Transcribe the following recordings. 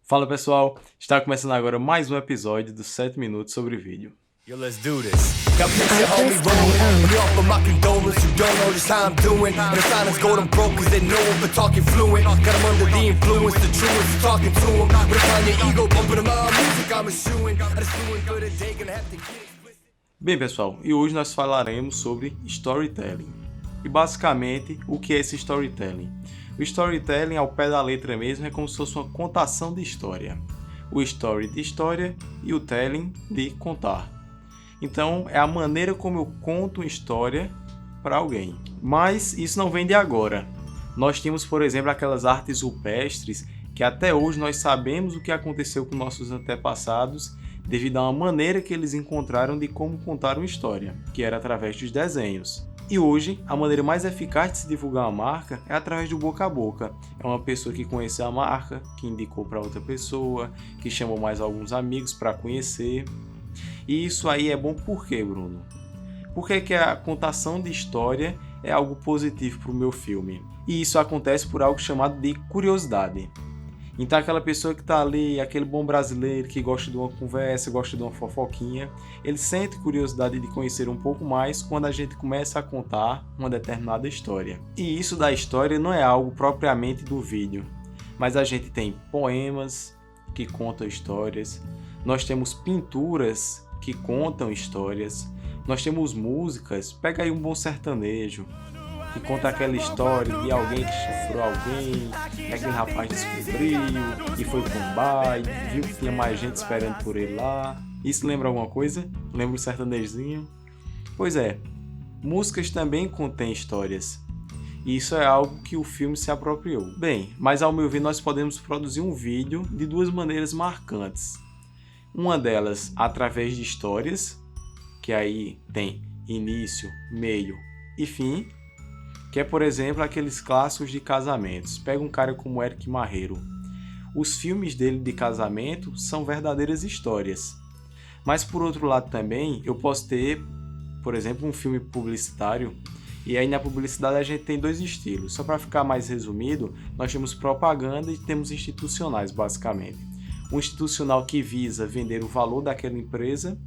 Fala pessoal, está começando agora mais um episódio dos 7 minutos sobre vídeo. Yo, let's do this. Now picture homie rolling, me off of my condolence. You don't know just how I'm doing. And the silence gold, I'm broke cause they know him for talking fluent. Got him under the influence, the truest, talking to him. But if I'm your ego, bumping him out, music I'm eschewing. I just doing for the day, gonna have to get. Bem pessoal, e hoje nós falaremos sobre storytelling. E basicamente, o que é esse storytelling? O storytelling, ao pé da letra mesmo, é como se fosse uma contação de história. O story de história e o telling de contar. Então, é a maneira como eu conto uma história para alguém. Mas isso não vem de agora. Nós tínhamos, por exemplo, aquelas artes rupestres que até hoje nós sabemos o que aconteceu com nossos antepassados devido a uma maneira que eles encontraram de como contar uma história, que era através dos desenhos. E hoje, a maneira mais eficaz de se divulgar uma marca é através do boca a boca. É uma pessoa que conheceu a marca, que indicou para outra pessoa, que chamou mais alguns amigos para conhecer. E isso aí é bom por quê, Bruno? Por que a contação de história é algo positivo para o meu filme? E isso acontece por algo chamado de curiosidade. Então aquela pessoa que está ali, aquele bom brasileiro que gosta de uma conversa, gosta de uma fofoquinha, ele sente curiosidade de conhecer um pouco mais quando a gente começa a contar uma determinada história. E isso da história não é algo propriamente do vídeo, mas a gente tem poemas que contam histórias, nós temos pinturas que contam histórias, nós temos músicas, pega aí um bom sertanejo, que conta aquela história de alguém que chifrou alguém, que aquele rapaz descobriu e foi para um bar e viu que tinha mais gente esperando por ele lá. Isso lembra alguma coisa? Lembra um sertanejozinho? Pois é, músicas também contêm histórias. E isso é algo que o filme se apropriou. Bem, mas ao meu ver nós podemos produzir um vídeo de duas maneiras marcantes. Uma delas através de histórias, que aí tem início, meio e fim, que é, por exemplo, aqueles clássicos de casamentos. Pega um cara como Eric Marreiro. Os filmes dele de casamento são verdadeiras histórias. Mas, por outro lado também, eu posso ter, por exemplo, um filme publicitário. E aí na publicidade a gente tem dois estilos. Só para ficar mais resumido, nós temos propaganda e temos institucionais, basicamente. O institucional que visa vender o valor daquela empresa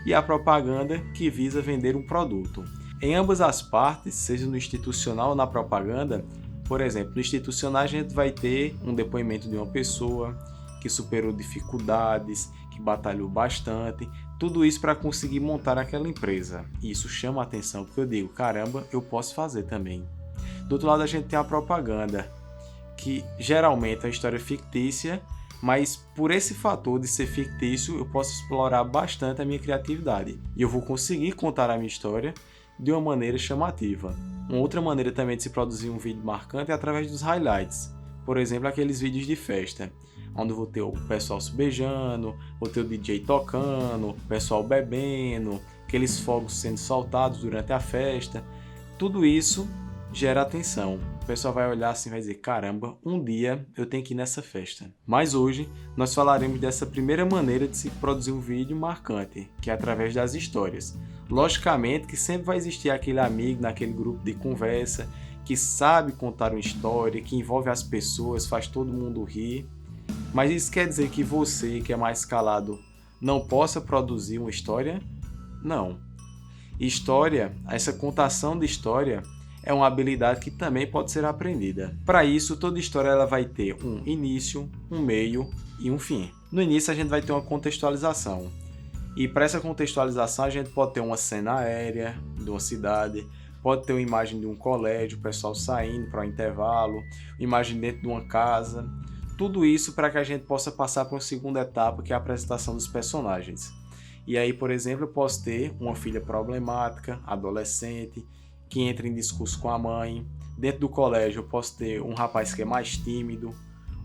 e a propaganda que visa vender um produto. Em ambas as partes, seja no institucional ou na propaganda, por exemplo, no institucional a gente vai ter um depoimento de uma pessoa que superou dificuldades, que batalhou bastante, tudo isso para conseguir montar aquela empresa. E isso chama a atenção, porque eu digo, caramba, eu posso fazer também. Do outro lado a gente tem a propaganda, que geralmente é uma história fictícia, mas por esse fator de ser fictício, eu posso explorar bastante a minha criatividade. E eu vou conseguir contar a minha história de uma maneira chamativa. Uma outra maneira também de se produzir um vídeo marcante é através dos highlights. Por exemplo, aqueles vídeos de festa, onde eu vou ter o pessoal se beijando, vou ter o DJ tocando, o pessoal bebendo, aqueles fogos sendo soltados durante a festa. Tudo isso gera atenção. O pessoal vai olhar assim e vai dizer, caramba, um dia eu tenho que ir nessa festa. Mas hoje nós falaremos dessa primeira maneira de se produzir um vídeo marcante, que é através das histórias. Logicamente que sempre vai existir aquele amigo naquele grupo de conversa que sabe contar uma história, que envolve as pessoas, faz todo mundo rir. Mas isso quer dizer que você, que é mais calado, não possa produzir uma história? Não. História, essa contação de história, é uma habilidade que também pode ser aprendida. Para isso, toda história ela vai ter um início, um meio e um fim. No início a gente vai ter uma contextualização. E para essa contextualização a gente pode ter uma cena aérea de uma cidade, pode ter uma imagem de um colégio, o pessoal saindo para o intervalo, imagem dentro de uma casa. Tudo isso para que a gente possa passar para uma segunda etapa, que é a apresentação dos personagens. E aí, por exemplo, eu posso ter uma filha problemática, adolescente, que entra em discurso com a mãe. Dentro do colégio eu posso ter um rapaz que é mais tímido,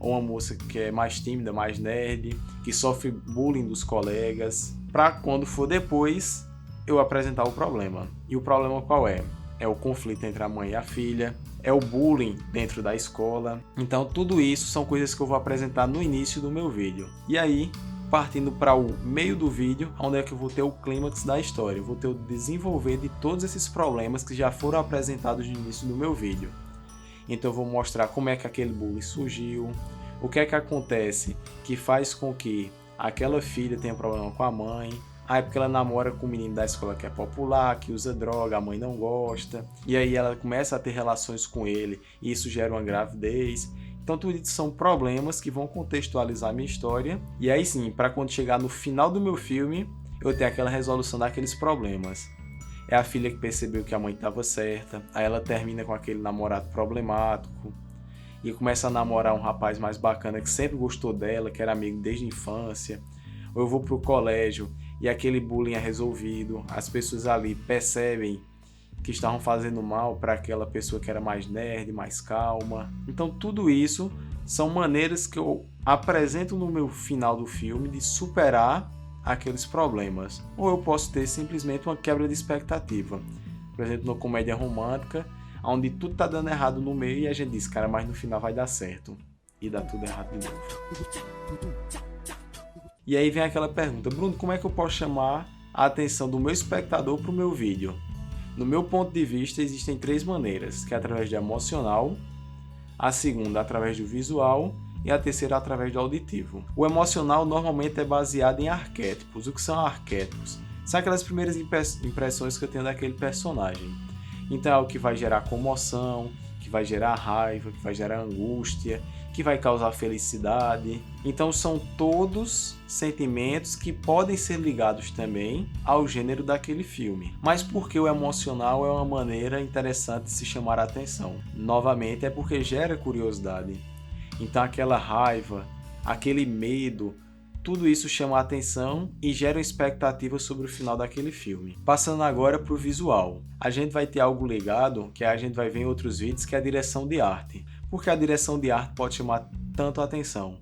ou uma moça que é mais tímida, mais nerd, que sofre bullying dos colegas, para quando for depois eu apresentar o problema. E o problema qual é? É o conflito entre a mãe e a filha, é o bullying dentro da escola. Então tudo isso são coisas que eu vou apresentar no início do meu vídeo. E aí, partindo para o meio do vídeo, onde é que eu vou ter o clímax da história, eu vou ter o desenvolver de todos esses problemas que já foram apresentados no início do meu vídeo. Então eu vou mostrar como é que aquele bullying surgiu, O que é que acontece que faz com que aquela filha tenha problema com a mãe? É porque ela namora com um menino da escola que é popular, que usa droga, a mãe não gosta. E aí ela começa a ter relações com ele e isso gera uma gravidez. Então tudo isso são problemas que vão contextualizar a minha história. E aí sim, para quando chegar no final do meu filme, eu tenho aquela resolução daqueles problemas. É a filha que percebeu que a mãe estava certa, aí ela termina com aquele namorado problemático e começa a namorar um rapaz mais bacana que sempre gostou dela, que era amigo desde a infância. Ou eu vou pro colégio e aquele bullying é resolvido, as pessoas ali percebem que estavam fazendo mal para aquela pessoa que era mais nerd, mais calma. Então tudo isso são maneiras que eu apresento no meu final do filme de superar aqueles problemas. Ou eu posso ter simplesmente uma quebra de expectativa. Por exemplo, na comédia romântica, onde tudo tá dando errado no meio e a gente diz, cara, mas no final vai dar certo. E dá tudo errado de novo. E aí vem aquela pergunta, Bruno, como é que eu posso chamar a atenção do meu espectador para o meu vídeo? No meu ponto de vista, existem 3 maneiras, que é através do emocional, a segunda através do visual e a terceira através do auditivo. O emocional normalmente é baseado em arquétipos. O que são arquétipos? São aquelas primeiras impressões que eu tenho daquele personagem. Então é o que vai gerar comoção, que vai gerar raiva, que vai gerar angústia, que vai causar felicidade. Então são todos sentimentos que podem ser ligados também ao gênero daquele filme. Mas porque o emocional é uma maneira interessante de se chamar a atenção? Novamente é porque gera curiosidade. Então aquela raiva, aquele medo, tudo isso chama a atenção e gera uma expectativa sobre o final daquele filme. Passando agora para o visual. A gente vai ter algo ligado que a gente vai ver em outros vídeos, que é a direção de arte. Porque a direção de arte pode chamar tanto a atenção?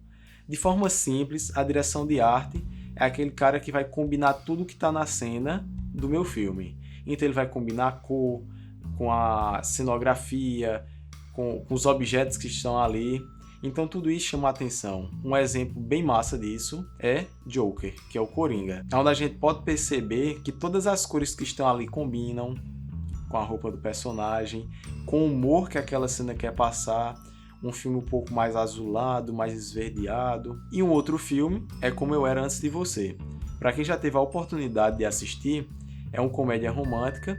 De forma simples, a direção de arte é aquele cara que vai combinar tudo que está na cena do meu filme. Então ele vai combinar a cor, com a cenografia, com os objetos que estão ali. Então tudo isso chama a atenção. Um exemplo bem massa disso é Joker, que é o Coringa. Onde a gente pode perceber que todas as cores que estão ali combinam com a roupa do personagem, com o humor que aquela cena quer passar. Um filme um pouco mais azulado, mais esverdeado. E um outro filme é Como Eu Era Antes de Você. Para quem já teve a oportunidade de assistir, é uma comédia romântica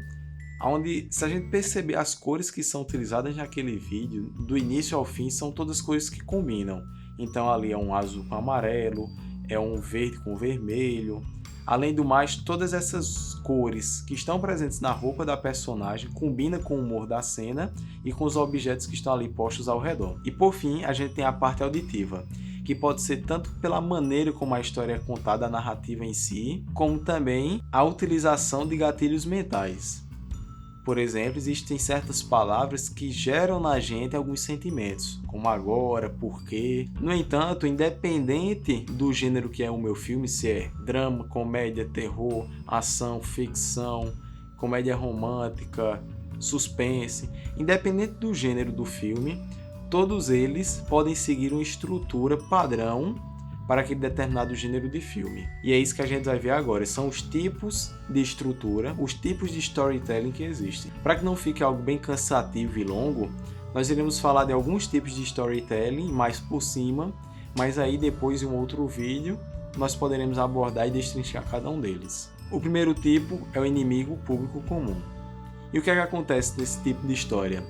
onde, se a gente perceber as cores que são utilizadas naquele vídeo, do início ao fim, são todas cores que combinam. Então ali é um azul com amarelo, é um verde com vermelho. Além do mais, todas essas cores que estão presentes na roupa da personagem combinam com o humor da cena e com os objetos que estão ali postos ao redor. E por fim, a gente tem a parte auditiva, que pode ser tanto pela maneira como a história é contada, a narrativa em si, como também a utilização de gatilhos mentais. Por exemplo, existem certas palavras que geram na gente alguns sentimentos, como agora, porquê. No entanto, independente do gênero que é o meu filme, se é drama, comédia, terror, ação, ficção, comédia romântica, suspense, independente do gênero do filme, todos eles podem seguir uma estrutura padrão para aquele determinado gênero de filme. E é isso que a gente vai ver agora, são os tipos de estrutura, os tipos de storytelling que existem. Para que não fique algo bem cansativo e longo, nós iremos falar de alguns tipos de storytelling mais por cima, mas aí depois em um outro vídeo nós poderemos abordar e destrinchar cada um deles. O primeiro tipo é o inimigo público comum. E o que é que acontece nesse tipo de história?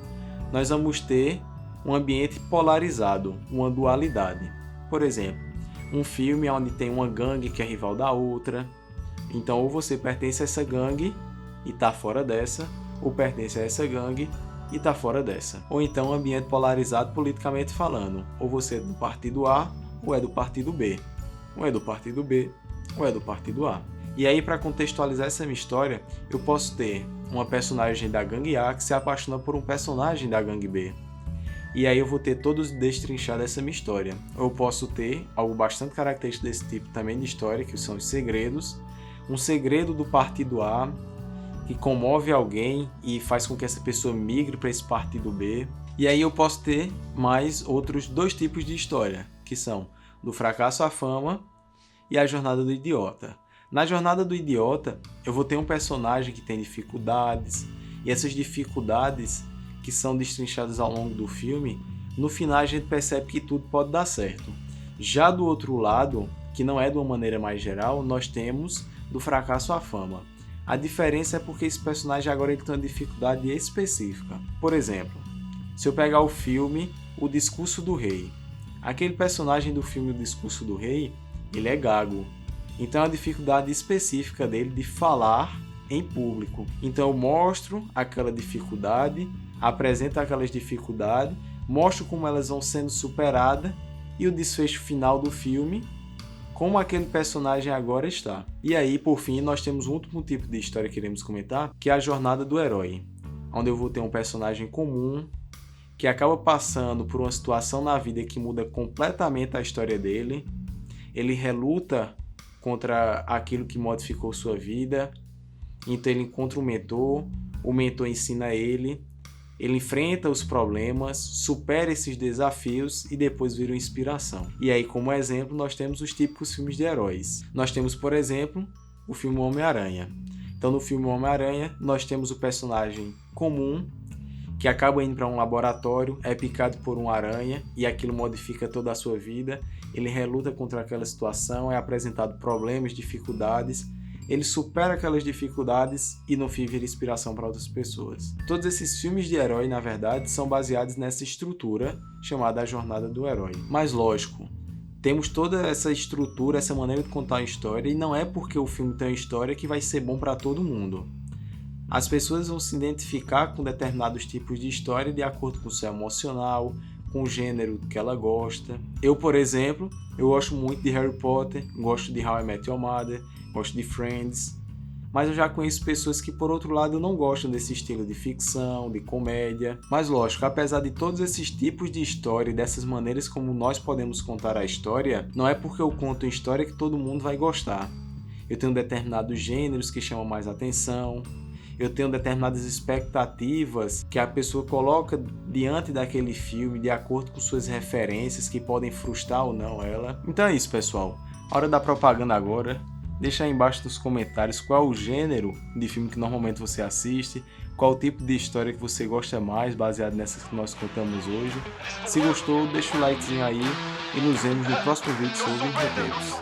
Nós vamos ter um ambiente polarizado, uma dualidade. Por exemplo, um filme onde tem uma gangue que é rival da outra. Então ou você pertence a essa gangue e está fora dessa, ou pertence a essa gangue e está fora dessa. Ou então um ambiente polarizado politicamente falando. Ou você é do partido A ou é do partido B. Ou é do partido B ou é do partido A. E aí, para contextualizar essa minha história, eu posso ter uma personagem da gangue A que se apaixona por um personagem da gangue B. E aí eu vou ter todos destrinchados essa minha história. Eu posso ter algo bastante característico desse tipo também de história, que são os segredos. Um segredo do partido A, que comove alguém e faz com que essa pessoa migre para esse partido B. E aí eu posso ter mais outros 2 tipos de história, que são do fracasso à fama e a jornada do idiota. Na jornada do idiota, eu vou ter um personagem que tem dificuldades, e essas dificuldades que são destrinchadas ao longo do filme no final a gente percebe que tudo pode dar certo. Já do outro lado, que não é de uma maneira mais geral, nós temos do fracasso à fama. A diferença é porque esse personagem agora ele tem uma dificuldade específica. Por exemplo, se eu pegar o filme O Discurso do Rei, aquele personagem do filme O Discurso do Rei, ele é gago. Então é uma dificuldade específica dele de falar em público. Então eu mostro aquela dificuldade, apresento aquelas dificuldades, mostro como elas vão sendo superadas e o desfecho final do filme, como aquele personagem agora está. E aí, por fim, nós temos um último tipo de história que iremos comentar, que é a jornada do herói, onde eu vou ter um personagem comum que acaba passando por uma situação na vida que muda completamente a história dele. Ele reluta contra aquilo que modificou sua vida, então ele encontra um mentor, o mentor ensina ele enfrenta os problemas, supera esses desafios e depois vira uma inspiração. E aí, como exemplo, nós temos os típicos filmes de heróis. Nós temos, por exemplo, o filme Homem-Aranha. Então, no filme Homem-Aranha, nós temos o personagem comum que acaba indo para um laboratório, é picado por uma aranha e aquilo modifica toda a sua vida. Ele reluta contra aquela situação, é apresentado problemas, dificuldades. Ele supera aquelas dificuldades e no fim vira inspiração para outras pessoas. Todos esses filmes de herói, na verdade, são baseados nessa estrutura chamada a jornada do herói. Mas lógico, temos toda essa estrutura, essa maneira de contar a história, e não é porque o filme tem uma história que vai ser bom para todo mundo. As pessoas vão se identificar com determinados tipos de história de acordo com o seu emocional, com o gênero que ela gosta. Eu, por exemplo, eu gosto muito de Harry Potter, gosto de How I Met Your Mother, gosto de Friends, mas eu já conheço pessoas que, por outro lado, não gostam desse estilo de ficção, de comédia. Mas lógico, apesar de todos esses tipos de história e dessas maneiras como nós podemos contar a história, não é porque eu conto uma história que todo mundo vai gostar. Eu tenho determinados gêneros que chamam mais atenção, eu tenho determinadas expectativas que a pessoa coloca diante daquele filme de acordo com suas referências que podem frustrar ou não ela. Então é isso, pessoal. A hora da propaganda agora. Deixa aí embaixo nos comentários qual o gênero de filme que normalmente você assiste, qual o tipo de história que você gosta mais, baseado nessas que nós contamos hoje. Se gostou, deixa o likezinho aí e nos vemos no próximo vídeo sobre roteiros.